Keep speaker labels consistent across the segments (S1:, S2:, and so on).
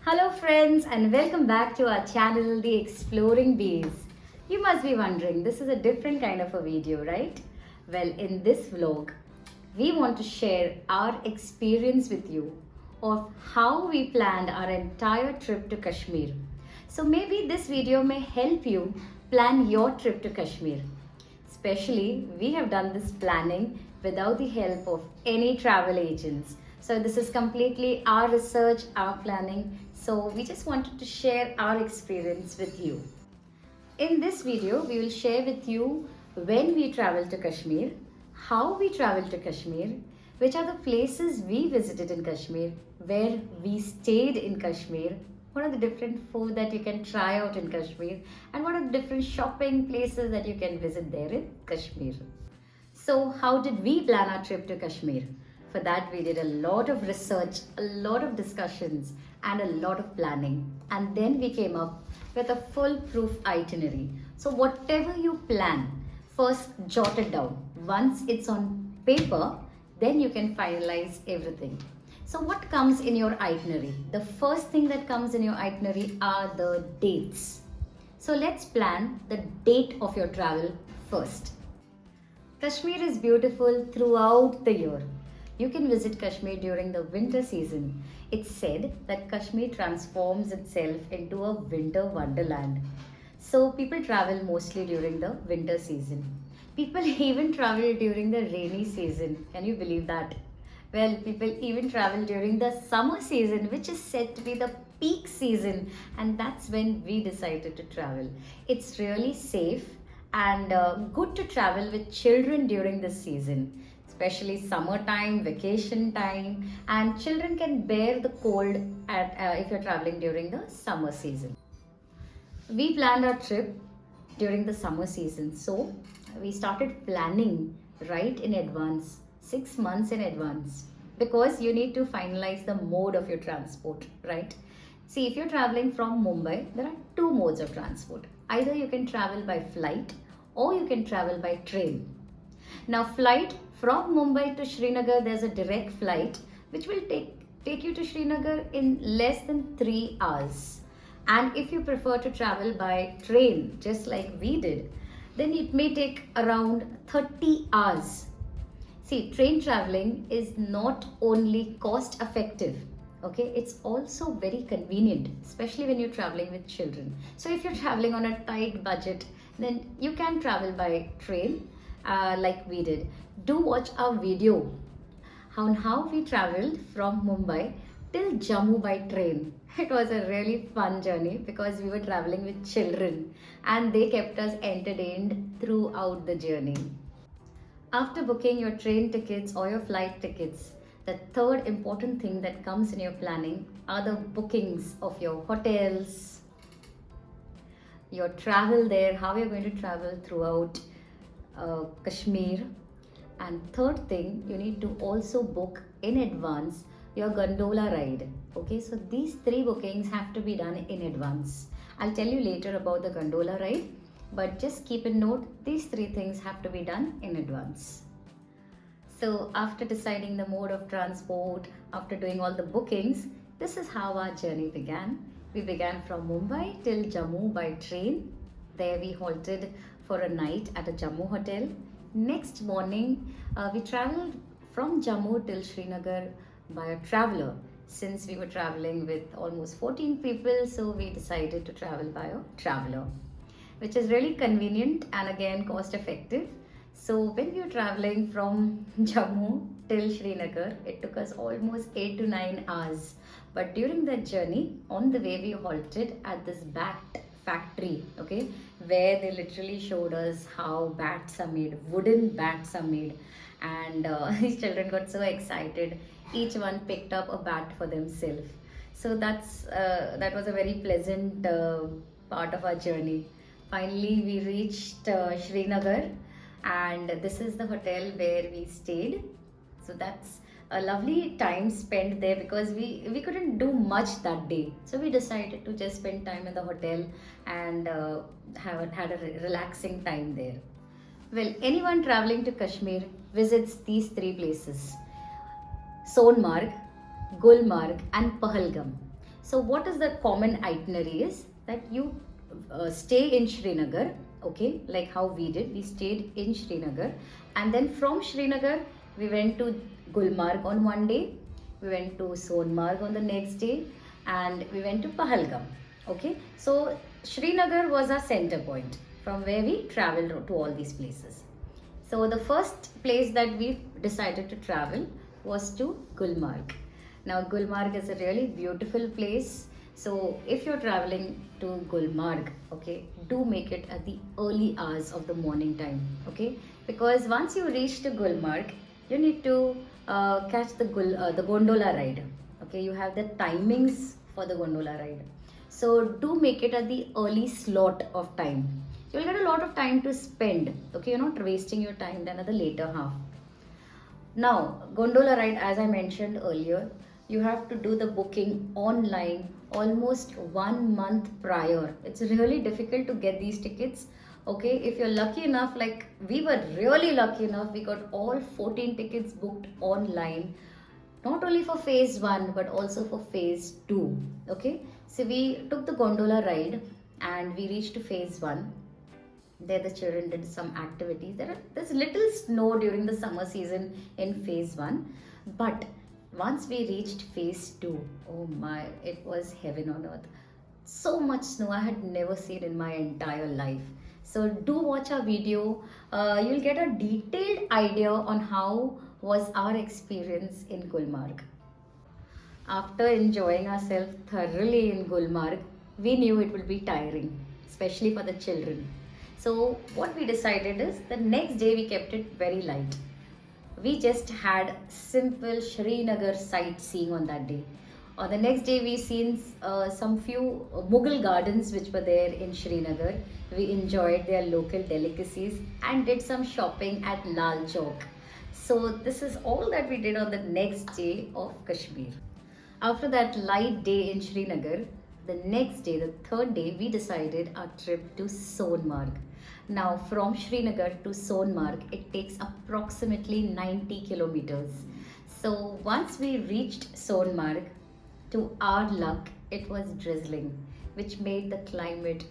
S1: Hello friends and welcome back to our channel The Exploring Bees. You must be wondering, this is a different kind of a video, right? Well, in this vlog, we want to share our experience with you of how we planned our entire trip to Kashmir. So maybe this video may help you plan your trip to Kashmir. Especially, we have done this planning without the help of any travel agents. So, this is completely our research, our planning. So, we just wanted to share our experience with you. In this video, we will share with you when we traveled to Kashmir, how we traveled to Kashmir, which are the places we visited in Kashmir, where we stayed in Kashmir, what are the different food that you can try out in Kashmir, and what are the different shopping places that you can visit there in Kashmir. So, how did we plan our trip to Kashmir? For that, we did a lot of research, a lot of discussions, and a lot of planning. And then we came up with a foolproof itinerary. So, whatever you plan, first jot it down. Once it's on paper, then you can finalize everything. So, what comes in your itinerary? The first thing that comes in your itinerary are the dates. So, let's plan the date of your travel first. Kashmir is beautiful throughout the year. You can visit Kashmir during the winter season. It's said that Kashmir transforms itself into a winter wonderland. So people travel mostly during the winter season. People even travel during the rainy season. Can you believe that? Well, people even travel during the summer season, which is said to be the peak season, and that's when we decided to travel. It's really safe and good to travel with children during this season, especially summertime, vacation time, and children can bear the cold if you're traveling during the summer season. We planned our trip during the summer season, so we started planning right in advance, 6 months in advance, because you need to finalize the mode of your transport, right? See, if you're traveling from Mumbai, there are two modes of transport. Either you can travel by flight or you can travel by train. Now, flight from Mumbai to Srinagar, there's a direct flight which will take you to Srinagar in less than 3 hours. And if you prefer to travel by train, just like we did, then it may take around 30 hours. See, train traveling is not only cost effective, okay, it's also very convenient, especially when you're traveling with children. So if you're traveling on a tight budget, then you can travel by train like we did. Do watch our video on how we traveled from Mumbai till Jammu by train. It was a really fun journey because we were traveling with children and they kept us entertained throughout the journey. After booking your train tickets or your flight tickets, the third important thing that comes in your planning are the bookings of your hotels, your travel there, how you're going to travel throughout Kashmir. And third thing, you need to also book in advance your gondola ride. Okay, so these three bookings have to be done in advance. I'll tell you later about the gondola ride, but just keep in note, these three things have to be done in advance. So after deciding the mode of transport, after doing all the bookings, this is how our journey began. We began from Mumbai till Jammu by train. There we halted for a night at a Jammu hotel. Next morning, we traveled from Jammu till Srinagar by a traveler. Since we were traveling with almost 14 people, so we decided to travel by a traveler, which is really convenient and again cost effective. So when we were traveling from Jammu till Srinagar, it took us almost 8 to 9 hours. But during that journey, on the way we halted at this bat factory, okay, where they literally showed us how bats are made, wooden bats are made, and these children got so excited. Each one picked up a bat for themselves. So that was a very pleasant part of our journey. Finally, we reached Srinagar, and this is the hotel where we stayed. So that's a lovely time spent there because we couldn't do much that day. So we decided to just spend time in the hotel and had a relaxing time there. Well, anyone traveling to Kashmir visits these three places: Sonmarg, Gulmarg, and Pahalgam. So what is the common itinerary is that you stay in Srinagar, okay, like how we did. We stayed in Srinagar, and then from Srinagar we went to Gulmarg on one day, we went to Sonmarg on the next day, and we went to Pahalgam. Okay, so Srinagar was our center point from where we traveled to all these places. So the first place that we decided to travel was to Gulmarg. Now Gulmarg is a really beautiful place. So if you're traveling to Gulmarg, okay, do make it at the early hours of the morning time, okay? Because once you reach to Gulmarg, you need to catch the gondola ride. Okay, you have the timings for the gondola ride. So do make it at the early slot of time. You'll get a lot of time to spend. Okay, you're not wasting your time then at the later half. Now, gondola ride, as I mentioned earlier, you have to do the booking online almost 1 month prior. It's really difficult to get these tickets. Okay, if you're lucky enough, like we were really lucky enough, we got all 14 tickets booked online, not only for phase 1 but also for phase 2. Okay, so we took the gondola ride and we reached to phase 1. There the children did some activities. There's little snow during the summer season in phase 1, but once we reached phase 2, oh my, it was heaven on earth. So much snow I had never seen in my entire life. So do watch our video. You'll get a detailed idea on how was our experience in Gulmarg. After enjoying ourselves thoroughly in Gulmarg, we knew it would be tiring, especially for the children. So what we decided is the next day we kept it very light. We just had simple Srinagar sightseeing on that day. On the next day we seen some few Mughal gardens which were there in Srinagar. We enjoyed their local delicacies and did some shopping at Lal Chowk. So this is all that we did on the next day of Kashmir. After that light day in Srinagar, the next day, the third day, we decided our trip to Sonmarg. Now, from Srinagar to Sonmarg, it takes approximately 90 kilometers. So, once we reached Sonmarg, to our luck, it was drizzling, which made the climate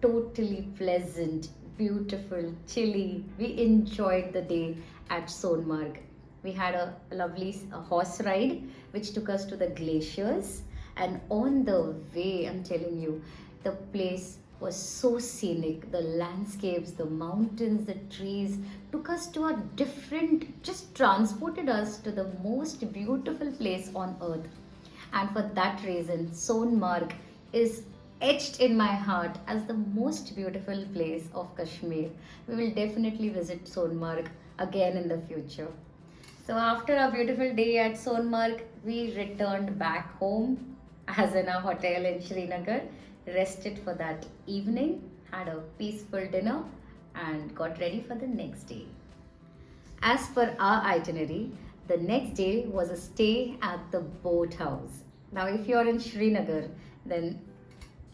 S1: totally pleasant, beautiful, chilly. We enjoyed the day at Sonmarg. We had a lovely horse ride which took us to the glaciers, and on the way, I'm telling you, the place was so scenic. The landscapes, the mountains, the trees took us to a different, just transported us to the most beautiful place on earth. And for that reason, Sonmarg is etched in my heart as the most beautiful place of Kashmir. We will definitely visit Sonmarg again in the future. So after a beautiful day at Sonmarg, we returned back home as in our hotel in Srinagar, rested for that evening, had a peaceful dinner and got ready for the next day. As per our itinerary, the next day was a stay at the boat house. Now if you're in Srinagar, then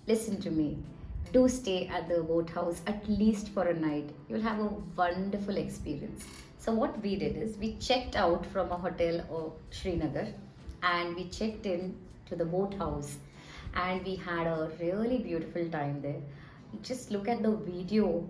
S1: listen to me. Do stay at the boat house at least for a night. You'll have a wonderful experience. So what we did is we checked out from a hotel of Srinagar and we checked in to the boat house and we had a really beautiful time there. Just look at the video.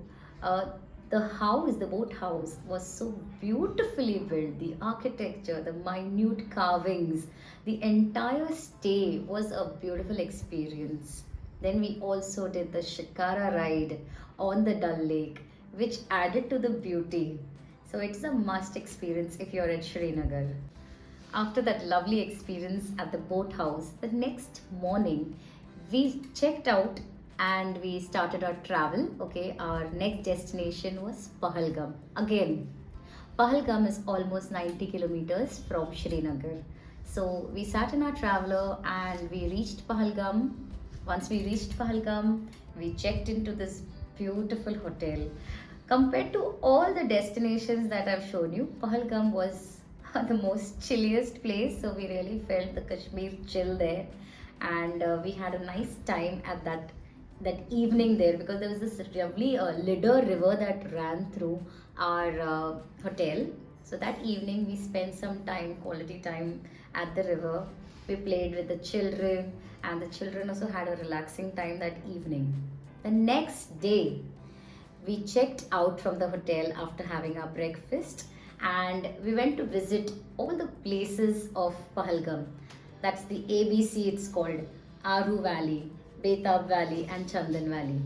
S1: The boat house was so beautifully built. The architecture, the minute carvings, the entire stay was a beautiful experience. Then we also did the Shikara ride on the Dal Lake, which added to the beauty. So it's a must experience if you're at Srinagar. After that lovely experience at the boat house, the next morning we checked out and we started our travel. Okay, our next destination was Pahalgam. Again, Pahalgam is almost 90 kilometers from Srinagar. So we sat in our traveler and we reached Pahalgam. Once we reached Pahalgam, we checked into this beautiful hotel. Compared to all the destinations that I've shown you, Pahalgam was the most chilliest place. So we really felt the Kashmir chill there, and we had a nice time at that evening there because there was this lovely Lider river that ran through our hotel. So that evening we spent some time, quality time at the river. We played with the children and the children also had a relaxing time that evening. The next day, we checked out from the hotel after having our breakfast, and we went to visit all the places of Pahalgam. That's the ABC, it's called Aru Valley, Betab Valley, and Chandan Valley.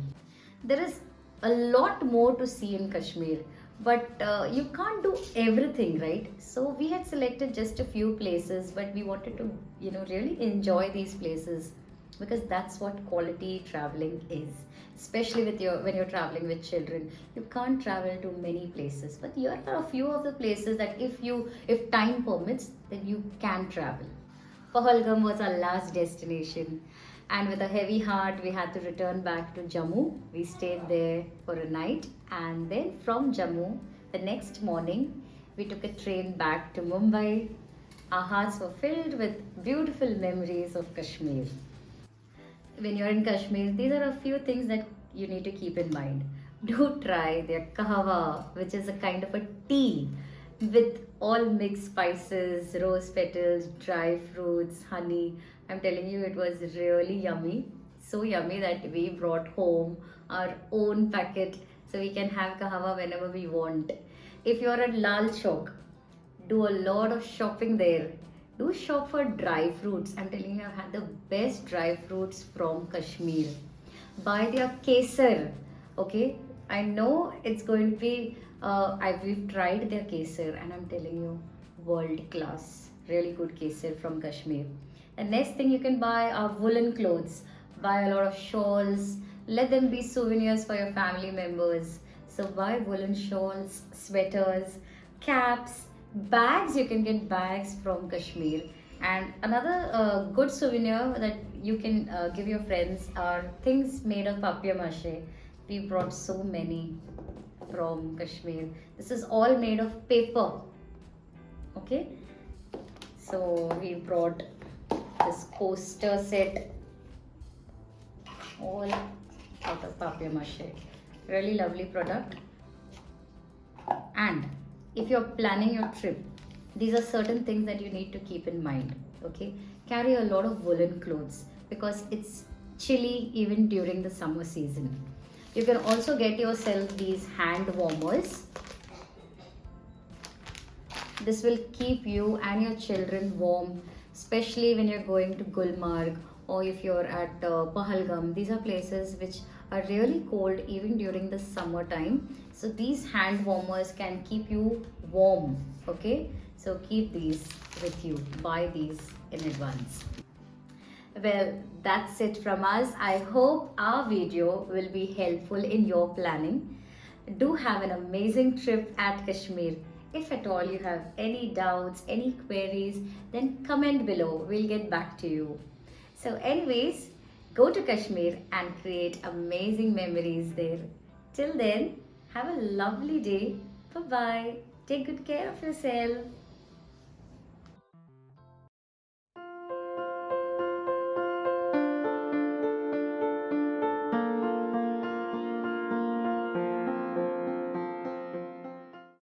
S1: There is a lot more to see in Kashmir, but you can't do everything, right? So we had selected just a few places, but we wanted to, really enjoy these places, because that's what quality traveling is. Especially when you're traveling with children, you can't travel to many places, but here are a few of the places that if time permits, then you can travel. Pahalgam was our last destination, and with a heavy heart, we had to return back to Jammu. We stayed there for a night, and then from Jammu, the next morning, we took a train back to Mumbai. Our hearts were filled with beautiful memories of Kashmir. When you're in Kashmir, these are a few things that you need to keep in mind. Do try their kahwa, which is a kind of a tea with all mixed spices, rose petals, dry fruits, honey. I'm telling you, it was really yummy. So yummy that we brought home our own packet so we can have kahwa whenever we want. If you're at Lal Chowk, do a lot of shopping there. Do shop for dry fruits. I'm telling you, I've had the best dry fruits from Kashmir. Buy their kesar. Okay, I know it's going to be. We've tried their kesar, and I'm telling you, world class. Really good kesar from Kashmir. The next thing you can buy are woolen clothes. Buy a lot of shawls. Let them be souvenirs for your family members. So buy woolen shawls, sweaters, caps, bags. You can get bags from Kashmir. And another good souvenir that you can give your friends are things made of papier mache. We brought so many from Kashmir. This is all made of paper. Okay, so we brought this coaster set, all out of papier mache. Really lovely product. And if you're planning your trip, these are certain things that you need to keep in mind. Okay, carry a lot of woolen clothes because it's chilly even during the summer season. You can also get yourself these hand warmers. This will keep you and your children warm, especially when you're going to Gulmarg or if you're at Pahalgam. These are places which are really cold even during the summertime. So these hand warmers can keep you warm. Okay, so keep these with you. Buy these in advance. Well, that's it from us. I hope our video will be helpful in your planning. Do have an amazing trip at Kashmir. If at all you have any doubts, any queries, then comment below. We'll get back to you. So anyways, go to Kashmir and create amazing memories there. Till then, have a lovely day. Bye-bye. Take good care of yourself.